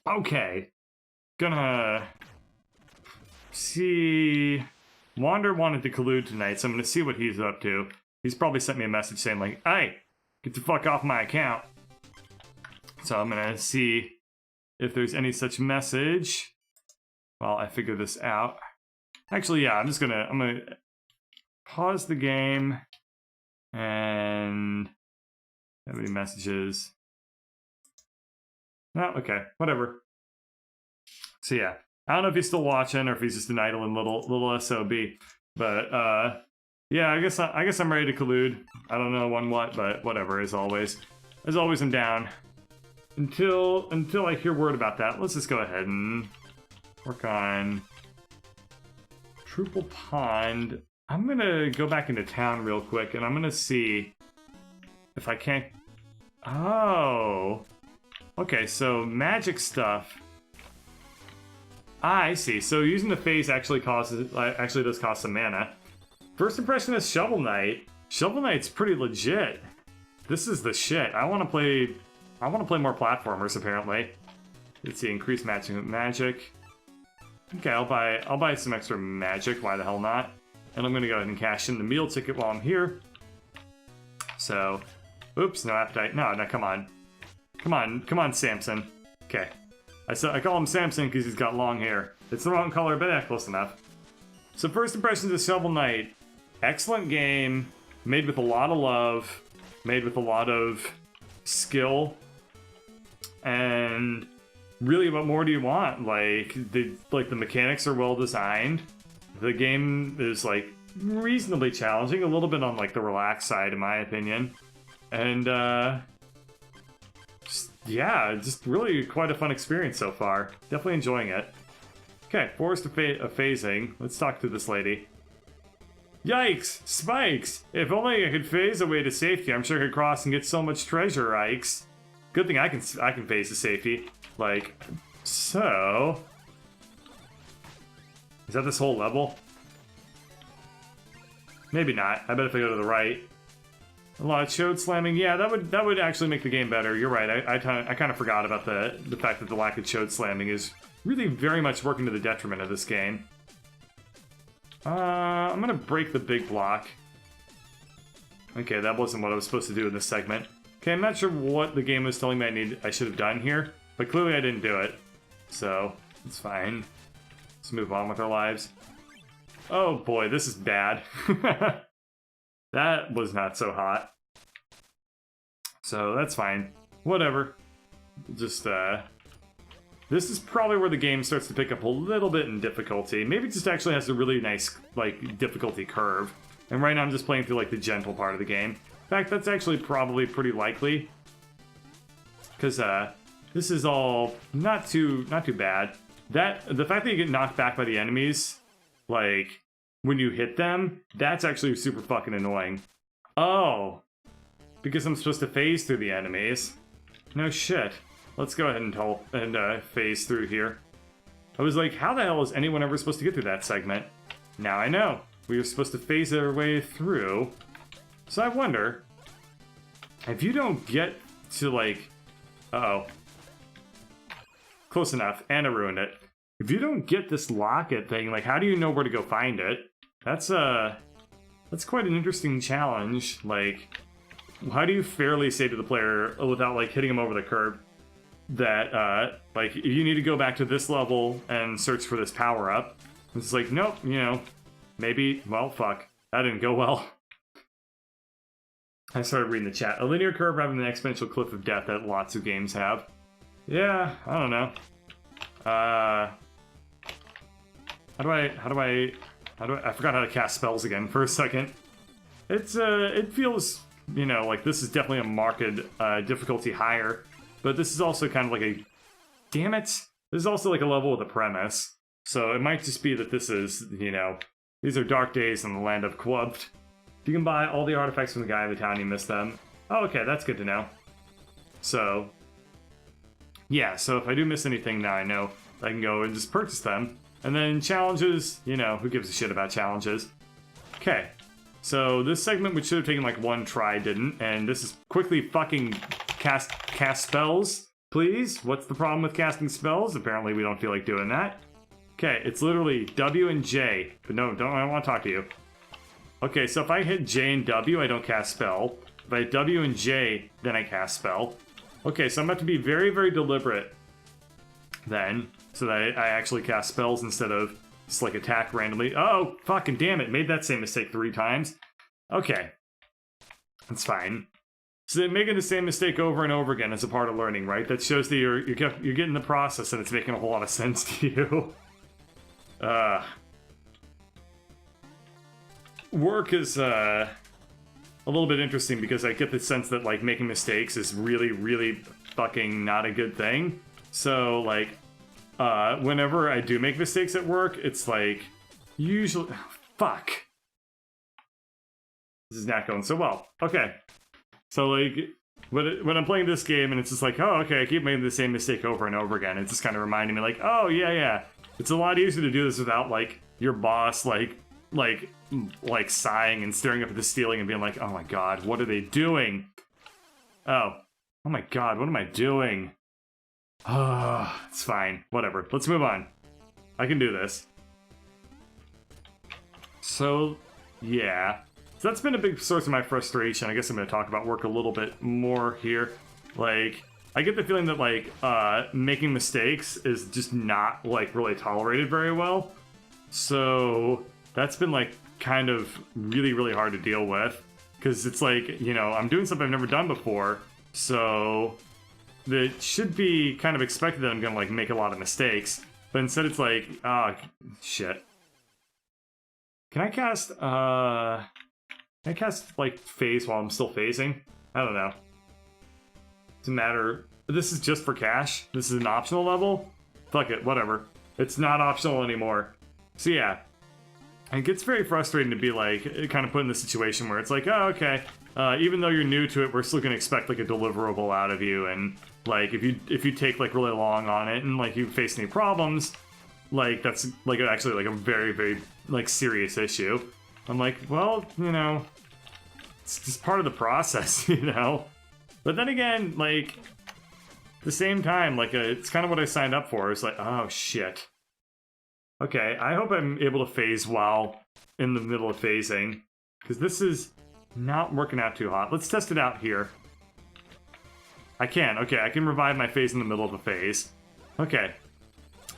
Okay. Gonna see. Wander wanted to collude tonight, so I'm gonna see what he's up to. He's probably sent me a message saying like, "Hey, get the fuck off my account." So I'm gonna see if there's any such message while I figure this out. Actually, yeah, I'm gonna pause the game and have any messages. No, okay, whatever. So yeah, I don't know if he's still watching or if he's just an idle and little SOB. But yeah, I guess I'm ready to collude. I don't know on what, but whatever. As always, I'm down. Until I hear word about that, let's just go ahead and work on Truple Pond. I'm gonna go back into town real quick, and I'm gonna see if I can't. Oh, okay. So magic stuff. I see. So using the phase actually does cost some mana. First impression is Shovel Knight. Shovel Knight's pretty legit. This is the shit. I want to play more platformers. Apparently, let's see. Increase matching with magic. Okay, I'll buy some extra magic. Why the hell not? And I'm gonna go ahead and cash in the meal ticket while I'm here. So, oops, no appetite. No, come on, Samson. Okay. I call him Samson because he's got long hair. It's the wrong color, but yeah, close enough. So first impressions of Shovel Knight. Excellent game. Made with a lot of love. Made with a lot of skill. And really, what more do you want? Like the mechanics are well designed. The game is like reasonably challenging. A little bit on like the relaxed side, in my opinion. And yeah, just really quite a fun experience so far. Definitely enjoying it. Okay, Forest of Phasing. Let's talk to this lady. Yikes! Spikes! If only I could phase away to safety, I'm sure I could cross and get so much treasure, Ikes. Good thing I can phase to safety. Like, so... Is that this whole level? Maybe not. I bet if I go to the right... A lot of chode slamming. Yeah, that would actually make the game better. You're right. I kind of forgot about the fact that the lack of chode slamming is really very much working to the detriment of this game. I'm gonna break the big block. Okay, that wasn't what I was supposed to do in this segment. Okay, I'm not sure what the game was telling me I should have done here, but clearly I didn't do it. So, it's fine. Let's move on with our lives. Oh boy, this is bad. That was not so hot. So that's fine. Whatever. Just, this is probably where the game starts to pick up a little bit in difficulty. Maybe it just actually has a really nice, like, difficulty curve. And right now I'm just playing through, like, the gentle part of the game. In fact, that's actually probably pretty likely. Because, this is all not too bad. The fact that you get knocked back by the enemies, like... when you hit them, that's actually super fucking annoying. Oh. Because I'm supposed to phase through the enemies. No shit. Let's go ahead and phase through here. I was like, how the hell is anyone ever supposed to get through that segment? Now I know. We were supposed to phase our way through. So I wonder, if you don't get to like... Uh-oh. Close enough. And I ruined it. If you don't get this locket thing, like, how do you know where to go find it? That's quite an interesting challenge. Like, how do you fairly say to the player, without, like, hitting them over the curb, that, like, you need to go back to this level and search for this power-up? It's like, nope, you know, maybe, well, fuck. That didn't go well. I started reading the chat. A linear curve rather than an exponential cliff of death that lots of games have. Yeah, I don't know. I forgot how to cast spells again for a second. It feels, you know, like this is definitely a marked difficulty higher, but this is also kind of like a, damn it, this is also like a level with a premise. So it might just be that this is, you know, these are dark days in the land of Quubbed. You can buy all the artifacts from the guy in the town, you miss them. Oh, okay, that's good to know. So, yeah, so if I do miss anything now, I know I can go and just purchase them. And then challenges, you know, who gives a shit about challenges? Okay, so this segment, which should have taken like one try, didn't. And this is quickly fucking cast spells, please. What's the problem with casting spells? Apparently we don't feel like doing that. Okay, it's literally W and J. But no, I don't want to talk to you. Okay, so if I hit J and W, I don't cast spell. If I hit W and J, then I cast spell. Okay, so I'm about to be very, very deliberate then, so that I actually cast spells instead of just like attack randomly. Oh, fucking damn it, made that same mistake 3 times. Okay, that's fine. So making the same mistake over and over again is a part of learning, right? That shows that you're getting the process and it's making a whole lot of sense to you. Work is a little bit interesting because I get the sense that like making mistakes is really, really fucking not a good thing. So like, whenever I do make mistakes at work, it's like usually, fuck. This is not going so well. Okay, so like when I'm playing this game and it's just like, oh, okay, I keep making the same mistake over and over again. It's just kind of reminding me like, oh yeah, it's a lot easier to do this without like your boss like sighing and staring up at the ceiling and being like, oh my god, what are they doing? Oh my god, what am I doing? Oh, it's fine. Whatever. Let's move on. I can do this. So, yeah. So that's been a big source of my frustration. I guess I'm going to talk about work a little bit more here. Like, I get the feeling that, like, making mistakes is just not, like, really tolerated very well. So, that's been, like, kind of really, really hard to deal with. Because it's like, you know, I'm doing something I've never done before. So, it should be kind of expected that I'm going to, like, make a lot of mistakes. But instead it's like, ah, shit. Can I cast, like, phase while I'm still phasing? I don't know. Doesn't matter. This is just for cash? This is an optional level? Fuck it, whatever. It's not optional anymore. So yeah. And it gets very frustrating to be, like, kind of put in the situation where it's like, oh, okay. Even though you're new to it, we're still going to expect, like, a deliverable out of you. And, like, if you take, like, really long on it and, like, you face any problems, like, that's, like, actually, like, a very, very, like, serious issue. I'm like, well, you know, it's just part of the process, you know? But then again, like, at the same time, like, it's kind of what I signed up for. It's like, oh, shit. Okay, I hope I'm able to phase while in the middle of phasing, because this is not working out too hot. Let's test it out here. I can. Okay, I can revive my phase in the middle of a phase. Okay.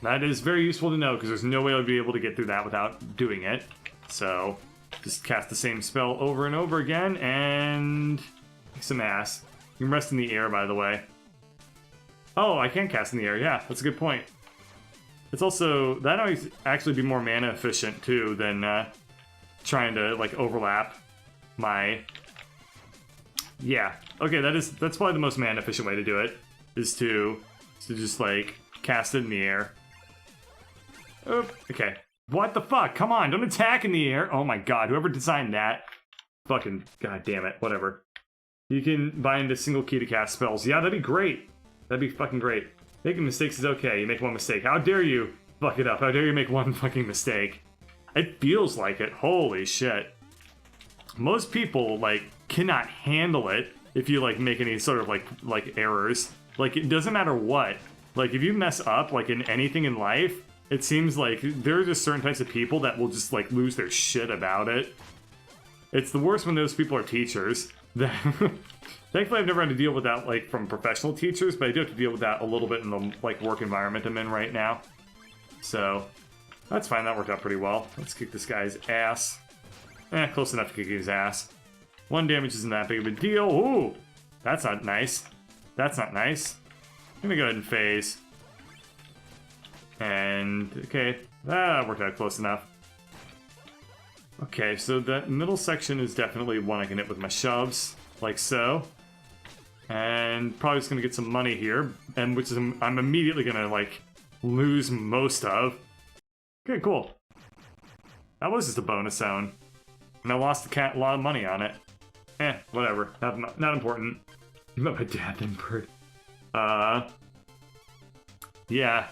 That is very useful to know, because there's no way I'd be able to get through that without doing it. So, just cast the same spell over and over again, and kick some ass. You can rest in the air, by the way. Oh, I can cast in the air. Yeah, that's a good point. It's also, that always actually be more mana efficient, too, than trying to, like, overlap my... Yeah. Okay, that's probably the most mana efficient way to do it, is to just, like, cast it in the air. Oop, okay. What the fuck? Come on, don't attack in the air! Oh my god, whoever designed that... Fucking, god damn it, whatever. You can bind a single key to cast spells. Yeah, that'd be great. That'd be fucking great. Making mistakes is okay, you make one mistake. How dare you fuck it up? How dare you make one fucking mistake? It feels like it, holy shit. Most people, like, cannot handle it if you, like, make any sort of, like errors. Like, it doesn't matter what. Like, if you mess up, like, in anything in life, it seems like there are just certain types of people that will just, like, lose their shit about it. It's the worst when those people are teachers. Thankfully, I've never had to deal with that, like, from professional teachers, but I do have to deal with that a little bit in the, like, work environment I'm in right now. So, that's fine. That worked out pretty well. Let's kick this guy's ass. Close enough to kick his ass. 1 damage isn't that big of a deal. Ooh! That's not nice. That's not nice. I'm gonna go ahead and phase. And, okay. That worked out close enough. Okay, so that middle section is definitely one I can hit with my shoves. Like so. And probably just gonna get some money here. And which is I'm immediately gonna, like, lose most of. Okay, cool. That was just a bonus zone. And I lost a lot of money on it. Whatever. Not important. Not my dad then, Bird. Yeah.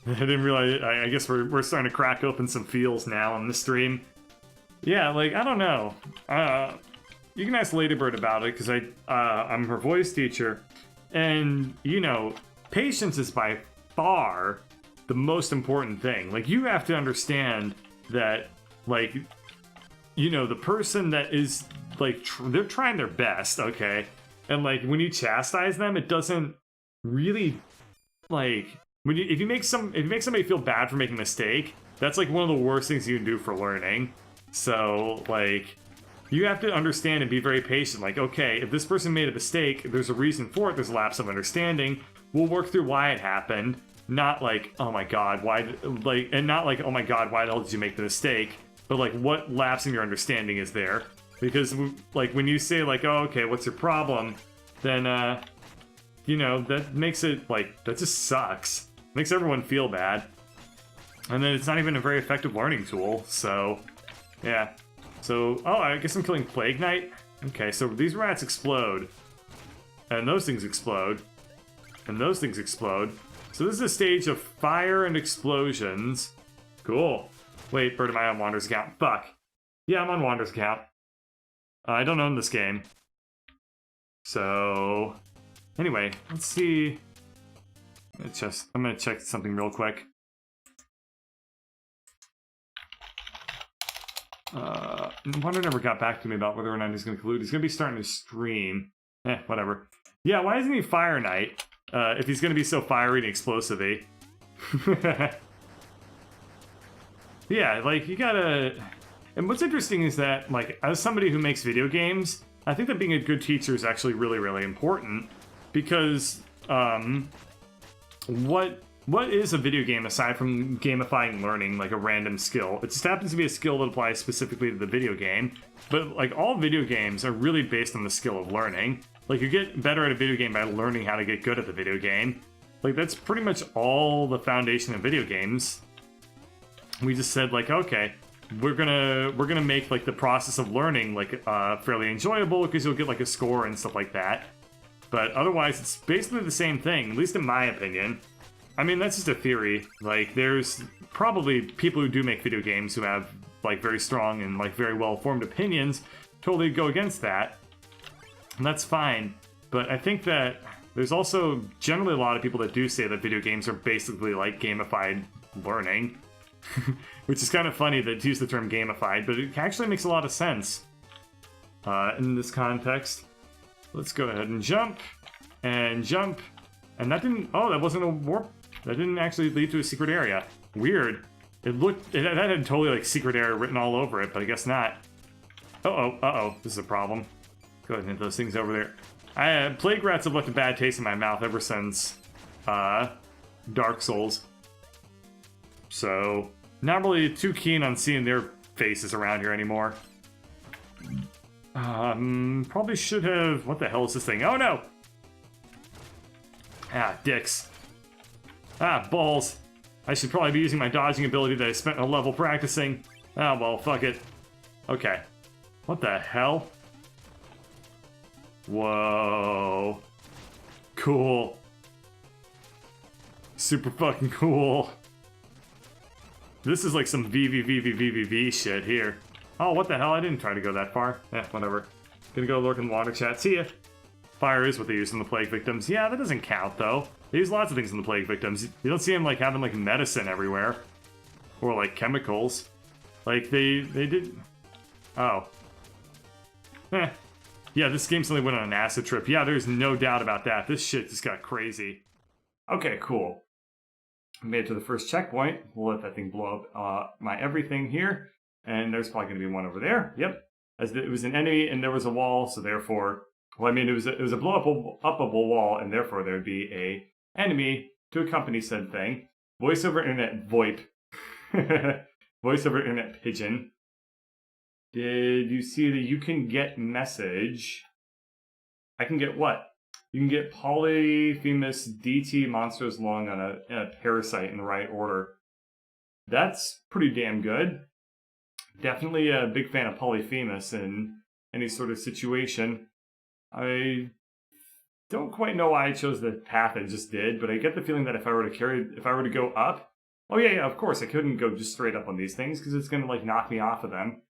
I didn't realize... I guess we're starting to crack open some feels now on the stream. Yeah, like, I don't know. You can ask Ladybird about it, because I'm her voice teacher. And, you know, patience is by far the most important thing. Like, you have to understand that, like, you know, the person that is, like, they're trying their best, okay? And, like, when you chastise them, it doesn't really, like, if you make somebody feel bad for making a mistake, that's, like, one of the worst things you can do for learning. So, like, you have to understand and be very patient. Like, okay, if this person made a mistake, there's a reason for it, there's a lapse of understanding, we'll work through why it happened. Not like, oh my god, why, like, and not like, oh my god, why the hell did you make the mistake? But, like, what lapse in your understanding is there? Because, like, when you say, like, oh, okay, what's your problem? Then, you know, that makes it, like, that just sucks. Makes everyone feel bad. And then it's not even a very effective learning tool, so, yeah. So, oh, I guess I'm killing Plague Knight? Okay, so these rats explode. And those things explode. And those things explode. So this is a stage of fire and explosions. Cool. Wait, Bird, am I on Wander's account? Fuck. Yeah, I'm on Wander's account. I don't own this game. So, anyway, let's see. I'm gonna check something real quick. Wander never got back to me about whether or not he's gonna conclude. He's gonna be starting to stream. Whatever. Yeah, why isn't he Fire Knight? If he's gonna be so fiery and explosive-y. Yeah, like, you gotta... And what's interesting is that, like, as somebody who makes video games, I think that being a good teacher is actually really, really important. Because, what is a video game aside from gamifying learning, like a random skill? It just happens to be a skill that applies specifically to the video game. But, like, all video games are really based on the skill of learning. Like, you get better at a video game by learning how to get good at the video game. Like, that's pretty much all the foundation of video games. We just said, like, okay, we're gonna make, like, the process of learning, like, fairly enjoyable, because you'll get, like, a score and stuff like that. But otherwise, it's basically the same thing, at least in my opinion. I mean, that's just a theory. Like, there's probably people who do make video games who have, like, very strong and, like, very well-formed opinions totally go against that. And that's fine. But I think that there's also generally a lot of people that do say that video games are basically, like, gamified learning. Which is kind of funny to use the term gamified, but it actually makes a lot of sense in this context. Let's go ahead and jump. And jump. And that didn't... Oh, that wasn't a warp. That didn't actually lead to a secret area. Weird. It looked... That had totally, like, secret area written all over it, but I guess not. Uh-oh. This is a problem. Go ahead and hit those things over there. Plague rats have left a bad taste in my mouth ever since Dark Souls. So, not really too keen on seeing their faces around here anymore. Probably should have... What the hell is this thing? Oh, no! Ah, dicks. Ah, balls. I should probably be using my dodging ability that I spent a level practicing. Ah, well, fuck it. Okay. What the hell? Whoa. Cool. Super fucking cool. This is like some VVVVVVV shit here. Oh, what the hell? I didn't try to go that far. Whatever. Gonna go lurk in the water chat. See ya. Fire is what they use in the Plague Victims. Yeah, that doesn't count, though. They use lots of things in the Plague Victims. You don't see them, like, having, like, medicine everywhere. Or, like, chemicals. Like, they did... Oh. Yeah, this game suddenly went on an acid trip. Yeah, there's no doubt about that. This shit just got crazy. Okay, cool. Made it to the first checkpoint. We'll let that thing blow up my everything here. And there's probably going to be one over there. Yep. As it was an enemy and there was a wall, so therefore... Well, I mean, it was a blow-upable wall, and therefore there would be a enemy to accompany said thing. Voice over internet VoIP. Voice over internet pigeon. Did you see that you can get message? I can get what? You can get polyphemus DT monsters lung on a parasite in the right order. That's pretty damn good. Definitely a big fan of polyphemus in any sort of situation. I don't quite know why I chose the path I just did, but I get the feeling that if I were to go up, oh yeah, of course, I couldn't go just straight up on these things because it's gonna like knock me off of them.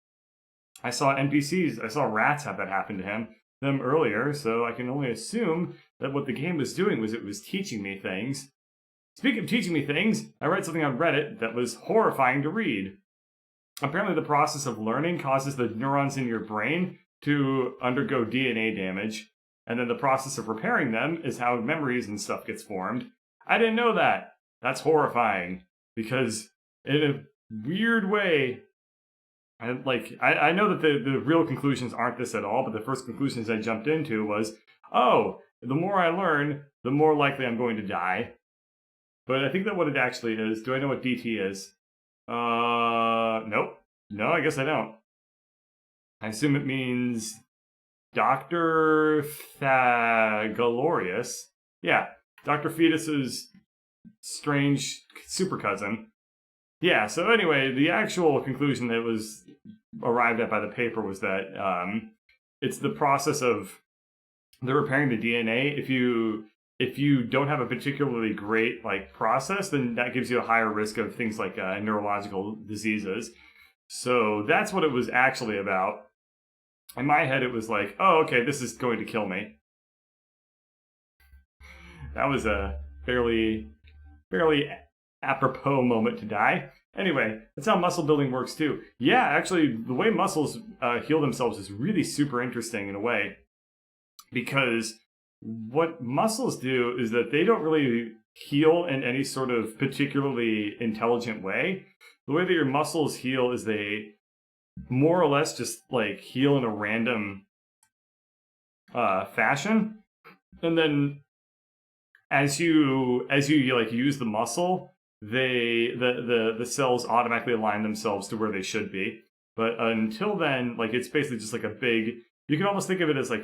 I saw NPCs, I saw rats have that happen to him. them earlier, so I can only assume that what the game was doing was it was teaching me things. Speaking of teaching me things, I read something on Reddit that was horrifying to read. Apparently, the process of learning causes the neurons in your brain to undergo DNA damage, and then the process of repairing them is how memories and stuff gets formed. I didn't know that. That's horrifying, because in a weird way, I know that the real conclusions aren't this at all, but the first conclusions I jumped into was, oh, the more I learn, the more likely I'm going to die. But I think that what it actually is, do I know what DT is? Nope. No, I guess I don't. I assume it means Dr. Thagalorius. Yeah, Dr. Fetus's strange super cousin. Yeah, so anyway, the actual conclusion that was arrived at by the paper was that it's the process of the repairing the DNA. If you don't have a particularly great process, then that gives you a higher risk of things like neurological diseases. So that's what it was actually about. In my head, it was like, oh, okay, this is going to kill me. That was a fairly apropos moment to die. Anyway, that's how muscle building works too. Yeah, actually, the way muscles heal themselves is really super interesting in a way. Because what muscles do is that they don't really heal in any sort of particularly intelligent way. The way that your muscles heal is they more or less just heal in a random fashion, and then as you use the muscle, the cells automatically align themselves to where they should be. But until then, it's basically just a big. You can almost think of it as I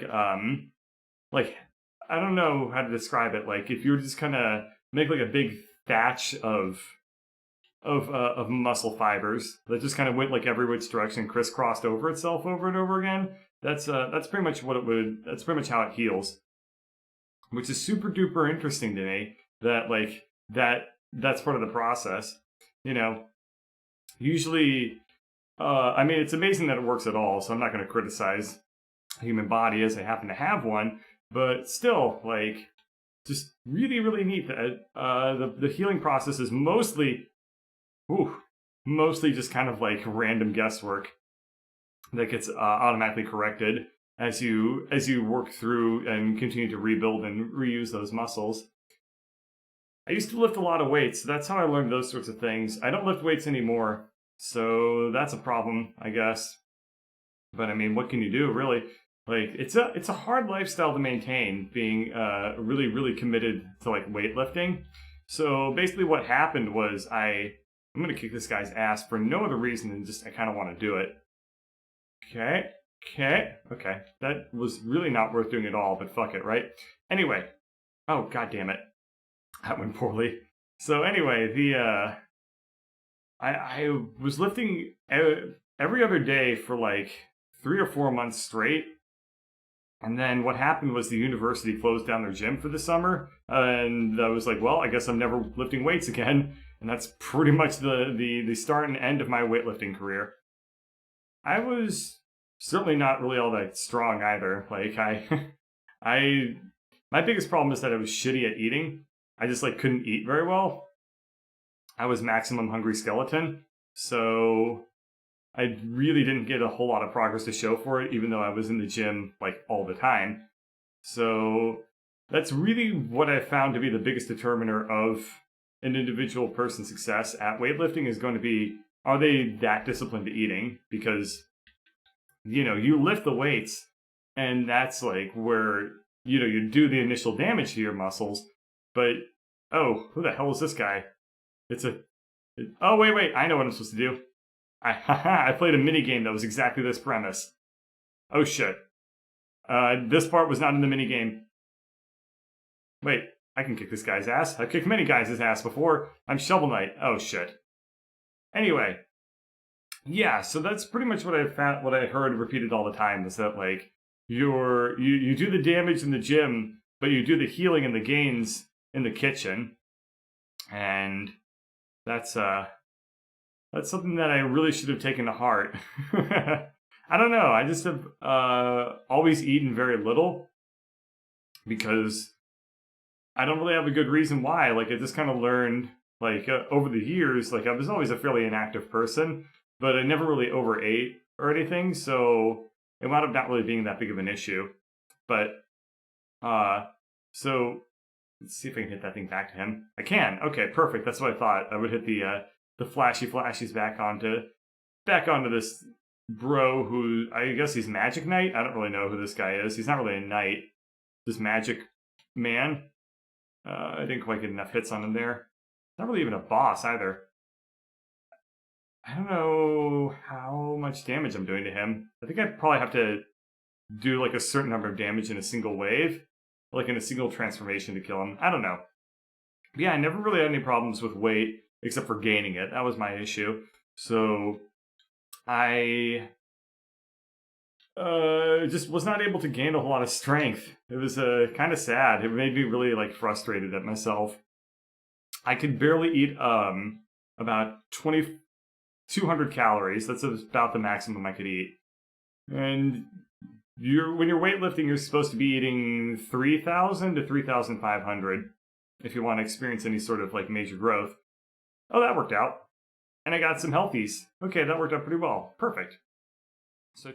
don't know how to describe it. If you were just kind of make a big thatch of muscle fibers that just kind of went every which direction, crisscrossed over itself over and over again. That's pretty much what it would. That's pretty much how it heals, which is super duper interesting to me. That that's part of the process. Usually, I mean, it's amazing that it works at all. So I'm not going to criticize the human body as I happen to have one, but still, just really, really neat that the healing process is mostly just kind of random guesswork that gets automatically corrected as you work through and continue to rebuild and reuse those muscles. I used to lift a lot of weights, so that's how I learned those sorts of things. I don't lift weights anymore, so that's a problem, I guess. But I mean, what can you do, really? It's a hard lifestyle to maintain, being really, really committed to weightlifting. So basically what happened was I'm going to kick this guy's ass for no other reason than just I kind of want to do it. Okay. That was really not worth doing at all, but fuck it, right? Anyway. Oh, god damn it. That went poorly. So anyway, I was lifting every other day for 3 or 4 months straight. And then what happened was the university closed down their gym for the summer. And I was like, well, I guess I'm never lifting weights again. And that's pretty much the start and end of my weightlifting career. I was certainly not really all that strong either. My biggest problem is that I was shitty at eating. I just couldn't eat very well. I was maximum hungry skeleton. So I really didn't get a whole lot of progress to show for it, even though I was in the gym all the time. So that's really what I found to be the biggest determiner of an individual person's success at weightlifting is going to be, are they that disciplined to eating? Because, you lift the weights and that's where, you do the initial damage to your muscles. But, oh, who the hell is this guy? Oh, wait, I know what I'm supposed to do. I played a minigame that was exactly this premise. Oh shit. This part was not in the minigame. Wait, I can kick this guy's ass. I've kicked many guys' ass before. I'm Shovel Knight. Oh shit. Anyway. Yeah, so that's pretty much what I found, what I heard repeated all the time, is that you do the damage in the gym, but you do the healing and the gains in the kitchen. And that's something that I really should have taken to heart. I don't know. I just have always eaten very little because I don't really have a good reason why. Like, I just kind of learned, like, over the years, like, I was always a fairly inactive person, but I never really overate or anything, so it wound up not really being that big of an issue. But, so, let's see if I can hit that thing back to him. I can. Okay, perfect. That's what I thought. I would hit the flashy flashies back onto this bro who, I guess he's Magic Knight? I don't really know who this guy is. He's not really a knight. This magic man. I didn't quite get enough hits on him there. Not really even a boss either. I don't know how much damage I'm doing to him. I think I'd probably have to do like a certain number of damage in a single wave, like in a single transformation to kill him. I don't know. But yeah, I never really had any problems with weight except for gaining it. That was my issue. So I just was not able to gain a whole lot of strength. It was kind of sad. It made me really like frustrated at myself. I could barely eat about 200 calories. That's about the maximum I could eat. And when you're weightlifting, you're supposed to be eating 3,000 to 3,500 if you want to experience any sort of like major growth. Oh, that worked out. And I got some healthies. Okay, that worked out pretty well. Perfect. So